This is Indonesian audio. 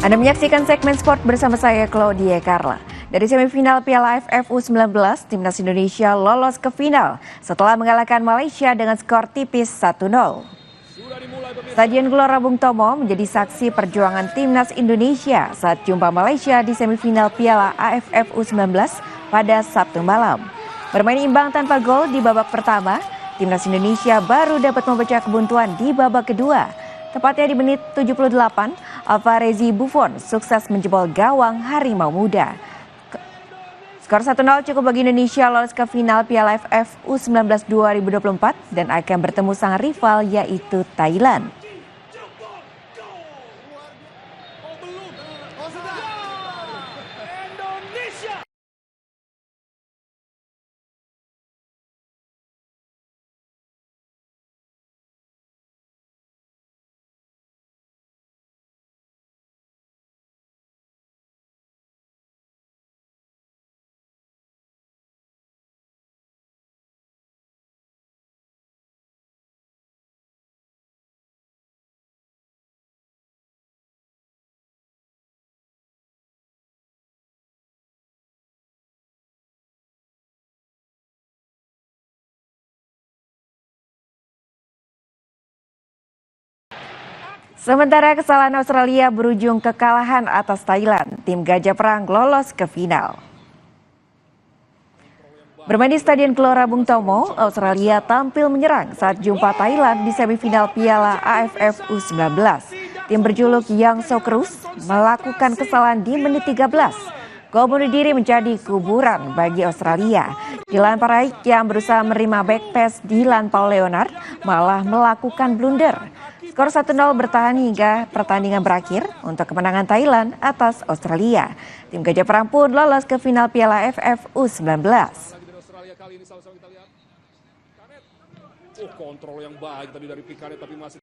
Anda menyaksikan segmen sport bersama saya Claudia Carla. Dari semifinal Piala AFF U19, Timnas Indonesia lolos ke final setelah mengalahkan Malaysia dengan skor tipis 1-0. Stadion Gelora Bung Tomo menjadi saksi perjuangan Timnas Indonesia saat jumpa Malaysia di semifinal Piala AFF U19 pada Sabtu malam. Bermain imbang tanpa gol di babak pertama, Timnas Indonesia baru dapat memecah kebuntuan di babak kedua. Tepatnya di menit 78, Alvarezi Buffon sukses menjebol gawang Harimau Muda. Skor 1-0 cukup bagi Indonesia lolos ke final Piala AFF U19 2024 dan akan bertemu sang rival yaitu Thailand. Sementara kesalahan Australia berujung kekalahan atas Thailand, tim Gajah Perang lolos ke final. Bermain di Stadion Gelora Bung Tomo, Australia tampil menyerang saat jumpa Thailand di semifinal Piala AFF U19. Tim berjuluk Young Socceroos melakukan kesalahan di menit 13. Gol bunuh diri menjadi kuburan bagi Australia. Dylan Parayk yang berusaha menerima back pass Dylan Paul Leonard malah melakukan blunder. Skor 1-0 bertahan hingga pertandingan berakhir untuk kemenangan Thailand atas Australia. Tim Gajah Perang pun lolos ke final Piala AFF U19. Kontrol yang baik tadi dari Pikaret tapi masih